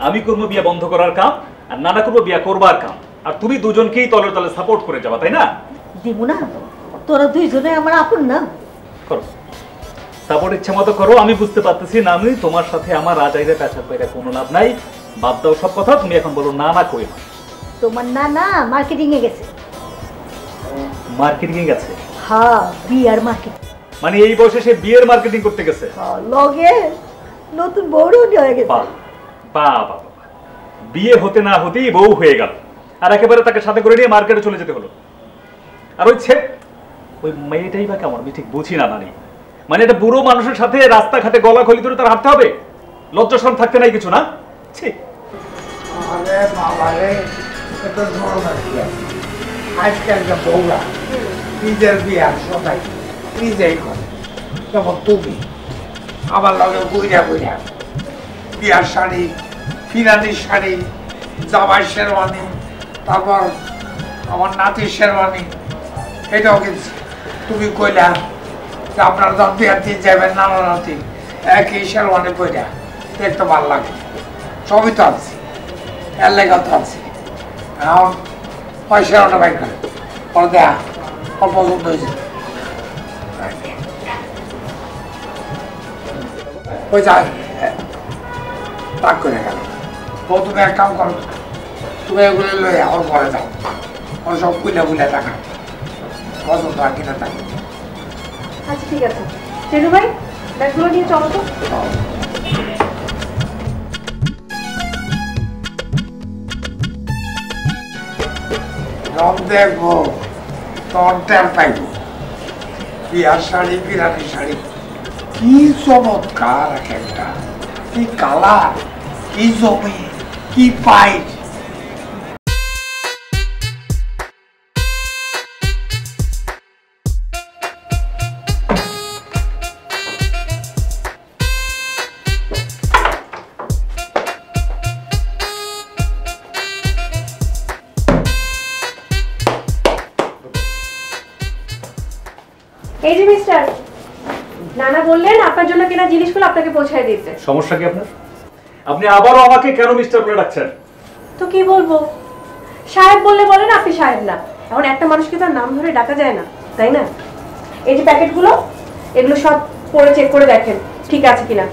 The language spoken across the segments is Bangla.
আমি করবো বিয়ে বন্ধ করার কাম, আর নানা করবো বিয়ে করবার কাম, আর তুমি দুজনকেই তলে তলে সাপোর্ট করে যাবা, তাই না? দিমু না, তোরা দুইজনে আমার আপন না। করো, সাপোর্ট ইচ্ছা মতো করো। আমি বুঝতে পারতেছি না, আমি তোমার সাথে আমার রাজাইরে পেঁচা করে কোনো লাভ নাই। বাদ দাও সব কথা, তুমি এখন বলো না না কই না। তোমার না না মার্কেটিং এ গেছে। মার্কেটিং এ গেছে? হ্যাঁ, বিয়ার মার্কেট। মানে এই বয়সে সে বিয়ের মার্কেটিং করতে গেছে? লগে নতুন বউও হয়ে গেছে। বাহ বাহ বাহ, বিয়ে হতে না হতেই বউ হয়ে গেল, আর একেবারে তাকে সাথে করে নিয়ে মার্কেটে চলে যেতে হলো। আর ওই মেয়েটাই বা কেমন আমি ঠিক বুঝি না। মানে একটা বুড়ো মানুষের সাথে রাস্তাঘাটে গলা খলি ধরে তার হাঁটতে হবে? লজ্জা শরম থাকতে নাই কিছু না? আরে বাবা রে, এটা ধরনের কি আছে? আজকালকার বউরা নিজের বিয়া সবাই নিজেই করে। যেমন তুমি আমার লগে বইরা বইরা বিয়ার শাড়ি, ফিরানির শাড়ি, জামাই শেরওয়ানি, তারপর আমার নাতির শেরওয়ানি, এটাও কিনছি। তুমি কইলা যে আপনার যখন বিয়ার দিয়ে যাবেন নানা নাতি একই শেরওয়ানি কইরা, দেখতে ভালো লাগে। সবই তো আনছি, এর লেগা তো আনছি। এখন পয়সার ওটা বাইক করে পরে দেয়া ওর পছন্দ হয়েছে। ওই যা রাগ করে গেল। ও তুমি এক কাম করো, তুমি এগুলো লইয়া ওর ঘরে যাও, ওর সব কুইলা বুইলা টাকা পছন্দ আর কিনা টাকা। আচ্ছা ঠিক আছে, চেনু ভাই ব্যাগগুলো নিয়ে চলো তো। রং দেখবো তখন টের পাইব। বিয়ার শাড়ি, বিরানি শাড়ি কি চমৎকার এক একটা, কি কালার, কি জমি, কি পাইট। এই যে মিস্টার, নানা বললেন আপনার জন্য কেনা জিনিসগুলো আপনাকে পৌঁছায় দিতে। সমস্যা কি আপনার? আপনি আবারও আমাকে কেন মিস্টার বলে ডাকছেন? তো কি বলবো, সাহেব বললে বলেন, আপনি সাহেব না। এখন একটা মানুষকে তার নাম ধরে ডাকা যায় না, তাই না? এই যে প্যাকেটগুলো, এগুলো সব পরে চেক করে দেখেন ঠিক আছে কিনা।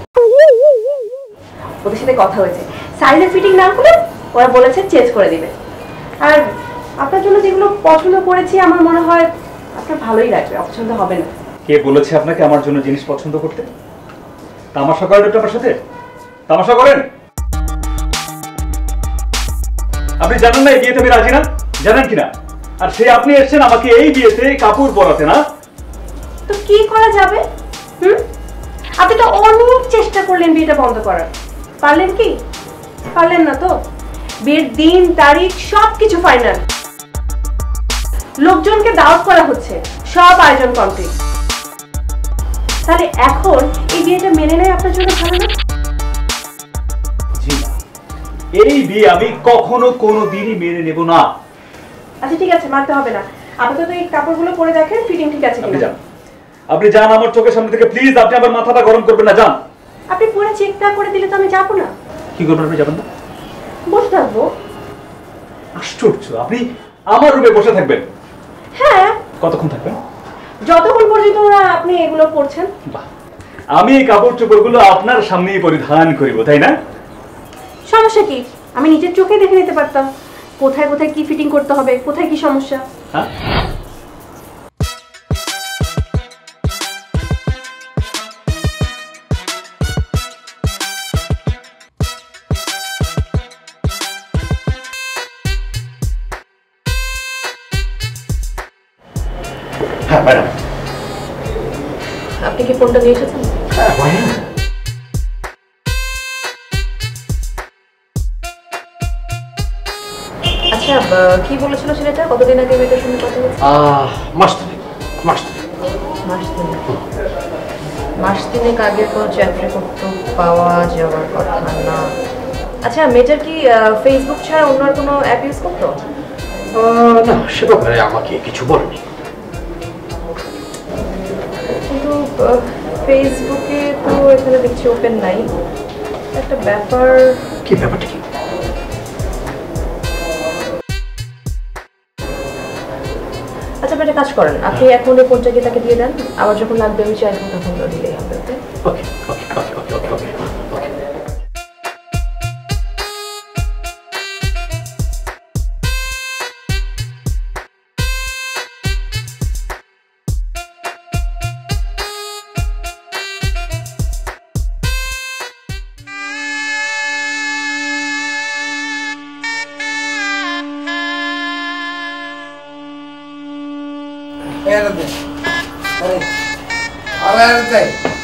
ওদের সাথে কথা হয়েছে, সাইজে ফিটিং না করে ওরা বলেছে চেঞ্জ করে দিবে। আর আপনার জন্য যেগুলো পছন্দ করেছি আমার মনে হয় আপনার ভালোই লাগবে, অপছন্দ হবে না। কে বলেছে আপনাকে আমার জন্য জিনিস পছন্দ করতে? তামাশা করেন একটু আমার সাথে? তামাশা করেন? আপনি জানেন না এই বিয়েতে আমি রাজি না, জানেন কিনা? আর সে আপনি এসেছেন আমাকে এই বিয়েতে কাপড় পরাতে, না? তো কি করা যাবে? আপনি তো অনেক চেষ্টা করলেন বিয়েটা বন্ধ করার, পারলেন কি? পারলেন না তো। বিয়ের দিন তারিখ সবকিছু ফাইনাল, লোকজনকে দাওয়াত করা হচ্ছে, সব আয়োজন কমপ্লিট। তাহলে এখন এই বিয়েটা মেনে নেয় আপনার জন্য ভালো না? জি না, এই বিয়ে আমি কখনো কোনো দিনই মেনে নেব না। আচ্ছা ঠিক আছে, মানতে হবে না। আপাতত এই কাপড়গুলো পরে দেখেন ফিটিং ঠিক আছে কিনা। আপনি যান আমার চোখের সামনে থেকে, প্লিজ। আপনি আমার মাথাটা গরম করবেন না, যান। আপনি পরে চেক না করে দিলে তো আমি যাবো না। কি করবেন? আপনি যাবেন না? বসে থাকবো। আশ্চর্য, আপনি আমার রুমে বসে থাকবেন? হ্যাঁ। কতক্ষণ থাকবেন? যতক্ষণ পর্যন্ত ওরা আপনি এগুলো পরছেন। বাহ, আমি এই কাপড় চোপড়গুলো আপনার সামনেই পরিধান করিব, তাই না? সমস্যা কি? আমি নিজের চোখে দেখে নিতে পারতাম কোথায় কোথায় কি ফিটিং করতে হবে, কোথায় কি সমস্যা। হ্যাঁ, হ্যাঁ ম্যাডাম। আপনি কি ফোনটা নিয়ে এসেছেন? আচ্ছা, কি বলেছিল ছেলেটা? কতদিন আগে মেয়েটার সঙ্গে কথা হয়েছে? মাস তিনেক আগে তো চ্যাট রেকর্ড তো পাওয়া যাওয়ার কথা না। আচ্ছা, মেয়েটার কি ফেসবুক ছাড়া অন্য আর কোনো অ্যাপ ইউজ করতো? না, সে ব্যাপারে আমাকে কিছু বলেনি। কিন্তু ফেসবুকে তো এখানে দেখছি ওপেন নাই। একটা ব্যাপার। কি ব্যাপারটা কি? আচ্ছা আপনি একটা কাজ করেন, আপনি এখন এই ফোনটা গিয়ে তাকে দিয়ে দেন, আবার যখন লাগবে আমি চাইবো তখন দিলেই হবে। ওকে ওকে ওকে ওকে ওকে ওকে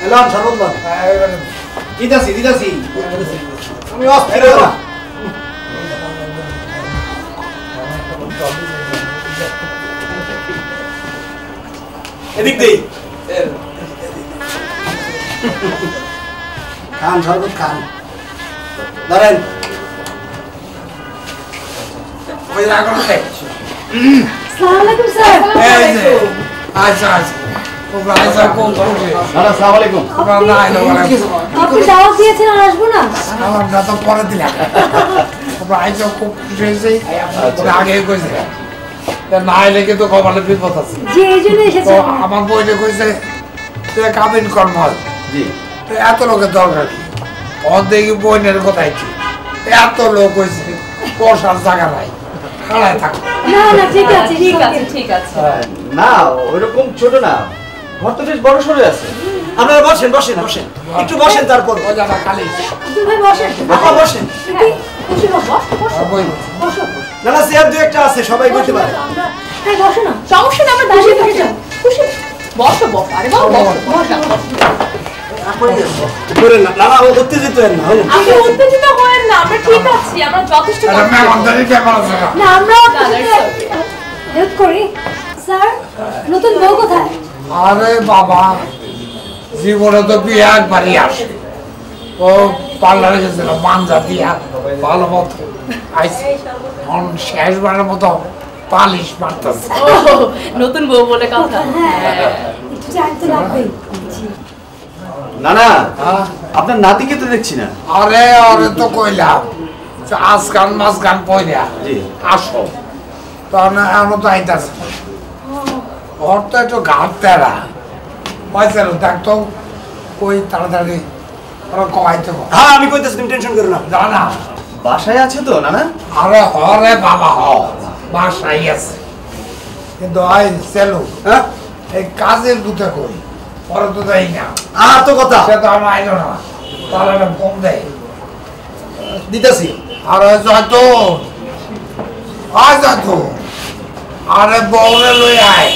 এলাম সর্বত দিদাসি দিদাসি আমি অস্থির না এদিক দেই খান সর্বত খান ধরেন ওই রাগন খাই আসসালামু আলাইকুম স্যার। আচ্ছা আচ্ছা আসসালামু আলাইকুম। আপনি দাওয়াত দিয়েছেন আর আসবো না? আমরা তো পরে দিলাম আইসা খুব খুশি হয়েছে আগে কইছে না এলে কিন্তু কপালে বিপদ আছে যে এই জন্য তো এসেছেন। আমার বইলে কইছে তুই কাবিন কর্ম জি তো এত লোকের দরকার কি অর্ধেক বইনের কথাই কি এত লোক হয়েছে বসার জায়গা নাই খাড়ায় থাকো না না ঠিক আছে ঠিক আছে ঠিক আছে। না ওইরকম ছোট না, ঘর তো বেশ বড় সড়ো আছে। আপনারা বসেন বসেন বসেন, একটু বসেন তারপর। ওই জায়গা খালি আব্দুল ভাই বসেন। বাবা বসেন। বসে বসো বসো বই বসো। না না চেয়ার দু একটা আছে, সবাই বসতে পারে। হ্যাঁ বসো না। সমস্যা না, আমরা দাঁড়িয়ে থেকে যাও। খুশি বসো বসো, আরে বাবা বসো বসো। করে না না ও উত্তেজিত হেন না। আপনি উত্তেজিত হয়েন না, আমরা ঠিক আছি, আমরা যথেষ্ট মেহমানদারি ব্যাপার আছে না না আমরা হেল্প করি। স্যার নতুন বউ কোথায়? আরে বাবা জীবনে তো বিয়ে একবারই আসে ও পার্লারে গেছিল মানজা দিয়া ভালো মতো আইসি এখন শেষবারের মতো পালিশ মারতেছে নতুন বউ বলে কথা। হ্যাঁ একটু টাইম তো লাগবেই। না না হ্যাঁ? আপনার নাতিকে তো দেখছি না। আরে আরে তো কইলাম আজকান মাঝখান পয়লা জি। আসো তখন এমন তো আইতাছে ওর তো একটু ঘাট তেরা পয়সা দেখতো কই তাড়াতাড়ি ওরা কমাইতে হ্যাঁ আমি কইতেছি, তুমি টেনশন করো না। জানা বাসায় আছে তো না না? আরে হরে বাবা হ বাসাই আছে কিন্তু ওই সেলু হ্যাঁ এই কাজের দুটো করি পরে তো দেয় না আর তো কথা সে তো আমার আইলো না তাহলে আমি কম দেয় দিতেছি। আর হয়তো আজ হয়তো আরে বউরে লই আয়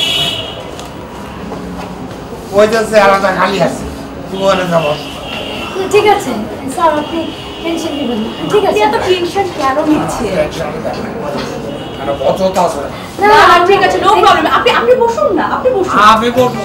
ওই যে চেহারাটা খালি আছে তুই বলে যাবো ঠিক আছে স্যার আপনি টেনশন নেবেন না। ঠিক আছে এত টেনশন কেন নিচ্ছে? আর বচত আছে না ঠিক আছে, নো প্রবলেম, আপনি আপনি বসুন না, আপনি বসুন। আমি বলবো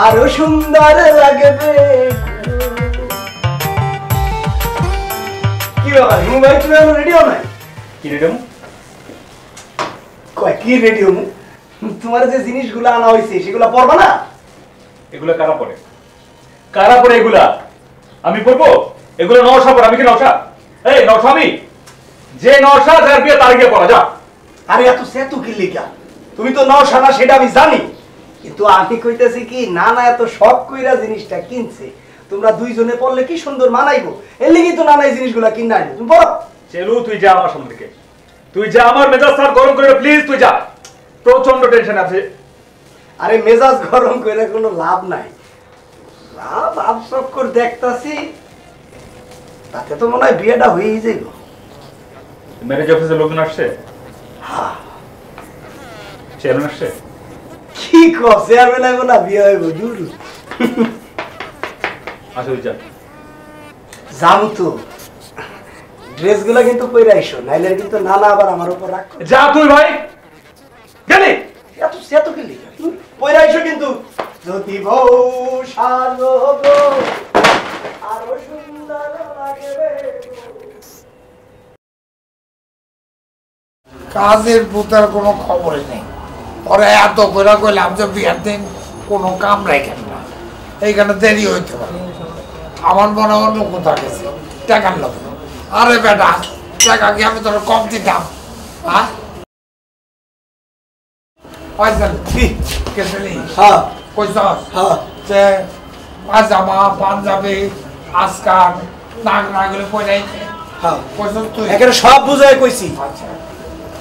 আরো সুন্দর লাগবে। কি ব্যাপার মোবাইল তুমি এখন রেডিও নাই? কি রেডিও? কয় কি রেডিও? তোমার যে জিনিসগুলো আনা হয়েছে সেগুলো পড়বা না? এগুলো কারা পড়ে? কারা পড়ে এগুলা? আমি পড়বো? এগুলো নওশা পড়ে, আমি কি নওশা? এই নওশা আমি? যে নওশা যার বিয়ে তার গিয়ে পড়া, যা। আরে এত সেতু কি লিখা? তুমি তো নওশা না সেটা আমি জানি, কিন্তু আমি কইতেছি কি না না এত শখ কইরা জিনিসটা কিনছে, তোমরা দুইজনে পড়লে কি সুন্দর মানাইবো, এর লাগি তো নানা এই জিনিসগুলো কিনা আইলো। তুমি পড়ো। চেলু তুই যা আমার সামনে থেকে, তুই যা, আমার মেজাজ স্যার গরম করে প্লিজ তুই যা, প্রচন্ড টেনশন আছে। আরে মেজাজ গরম করে কোনো লাভ নাই, লাভ আফসোস করে দেখতাছি তাতে তো মনে হয় বিয়েটা হয়েই যাইব। ম্যারেজ অফিসে লোকজন আসছে? হ্যাঁ চেয়ারম্যান আসছে? কি কর চেয়ারম্যান আইব না বিয়ে হইব দূর। আচ্ছা তুই যা। যাম তো, ড্রেসগুলো কিন্তু পরে আইসো, নাইলে কিন্তু নানা আবার আমার উপর রাগ করবে। যা তুই ভাই গেলি এত সেত কি লিখা পরে আইসো কিন্তু। যদি বউ সাজো গো আরো সুন্দর লাগবে। কাজের পুতার কোনো খবরই নেই। ওরা এত করে কইলাম যে বিয়ার দিন কোনো কাম রাখেন না, এইখানে দেরি হইতে পারে। আমার মনে অন্য কোথাও গেছে টাকার লোক। আরে বেটা, টাকা কি আমি তোর কম দিতাম? হ্যাঁ হ্যাঁ কইছস হ্যাঁ যে পাজামা পাঞ্জাবি আজকাল নাক নাগলে পয়নাইছে হ্যাঁ কইছস তুই? এখানে সব বুঝাই কইছি। আচ্ছা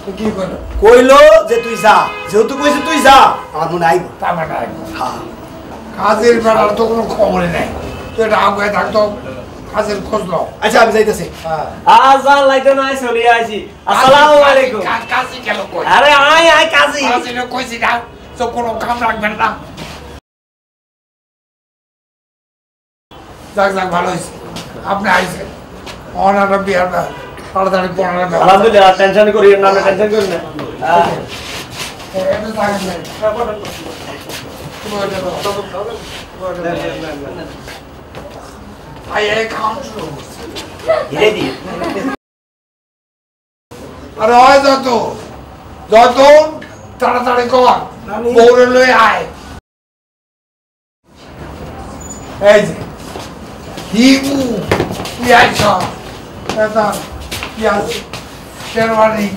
তুই কি কইল? কইলো যে তুই যা, যেহেতু কইছি তুই যা, আমার মনে আইব। তার মানে হ্যাঁ কাজের বেড়ার তো কোনো খবরই নাই। তুই এটা আগে থাকতো কাজের খোঁজ লো। আচ্ছা আমি যাইতেছি। হ্যাঁ আজান লাইতে নাই চলে আইছি। আসসালামু আলাইকুম। কাজী গেল কই? আরে আয় কাজী। কাজী কইছি না তো কোনো কাম রাখবেন না। যাক যাক ভালো হয়েছে আপনি আইছেন। অনারা বিয়ার না তাড়াতাড়ি পড়ার না। আলহামদুলিল্লাহ, টেনশন করিয়েন না, টেনশন করেন না। এটা থাকবে আরে হয় যত যত তাড়াতাড়ি কর বউরে লই আয়। এই যে হিমু পিয়াজ পিয়াজ শেরওয়ানি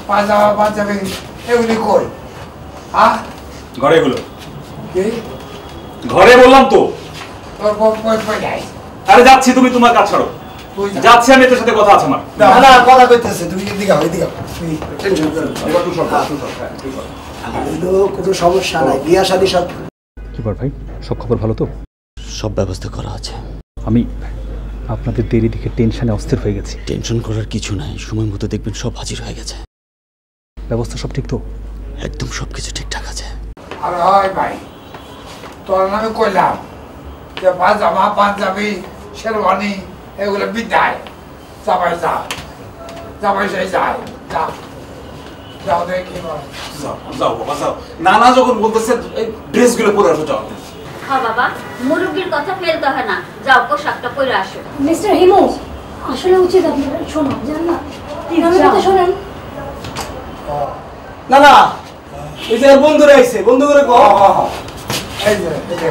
পাজামা পাঞ্জাবি এগুলি কই? হ্যাঁ ঘরে হলো, কি ঘরে বললাম তো। তোর বউ কই কই যাই? আরে যাচ্ছি, তুমি তোমার কাজ ছাড়ো। তুই যা। যাচ্ছি আমি, তোর সাথে কথা আছে আমার। না না কথা কইতেছে, তুমি এদিকে আও, এদিকে আও। টেনশন করো না। হইলো কোনো সমস্যা নাই, বিয়া শাদী সব। কি বল ভাই, সব খবর ভালো তো? সব ব্যবস্থা করা আছে। আমি আপনাদের দেরি দিকে টেনশনে অস্থির হয়ে গেছি। টেনশন করার কিছু নাই, সময় মতো দেখবেন সব হাজির হয়ে গেছে। ব্যবস্থা সব ঠিক তো? একদম সবকিছু ঠিকঠাক আছে। আরে হয় ভাই, তোর নামে কইলাম যে পাজামা পাঞ্জাবি শেরওয়ানি এগুলো বিদায়। যাবাই যা, যাবাই সেই যায় যা, যাও দেখি যাও বাবা যাও। নানা যখন বলতেছে এই ড্রেসগুলো পরে আসো, যাও। হ্যাঁ বাবা, মুরব্বির কথা ফেলতে হয় না, যাও পোশাকটা পরে আসো। মিস্টার হিমু, আসলে উচিত আপনার শোনো, জান না আমার কথা শোনেন। না না, এই যে বন্ধুরা আইছে, বন্ধু করে কো। এই যে এই যে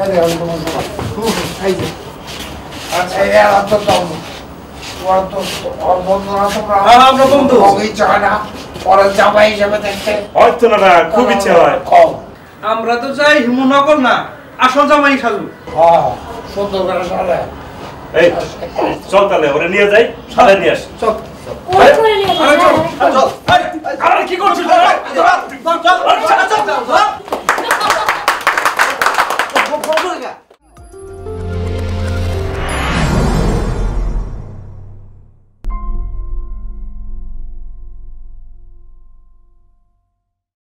এই যে তোমার এই যে আচ্ছা এর অত তো ওর তো ওর বন্ধুরা তোমরা আমরা বন্ধু। ওই চায় না ওরা জামাই হিসেবে দেখতে হয়তো না, খুব ইচ্ছে হয়। কম। আমরা তো চাই হিমুনগর না, আসল জামাই সাজু। হ্যাঁ সুন্দর করে সাজা। এই চল তাহলে, ওরে নিয়ে যাই, সাথে নিয়ে আস। চল ওই করে নিয়ে চল। আরে কি করছিস?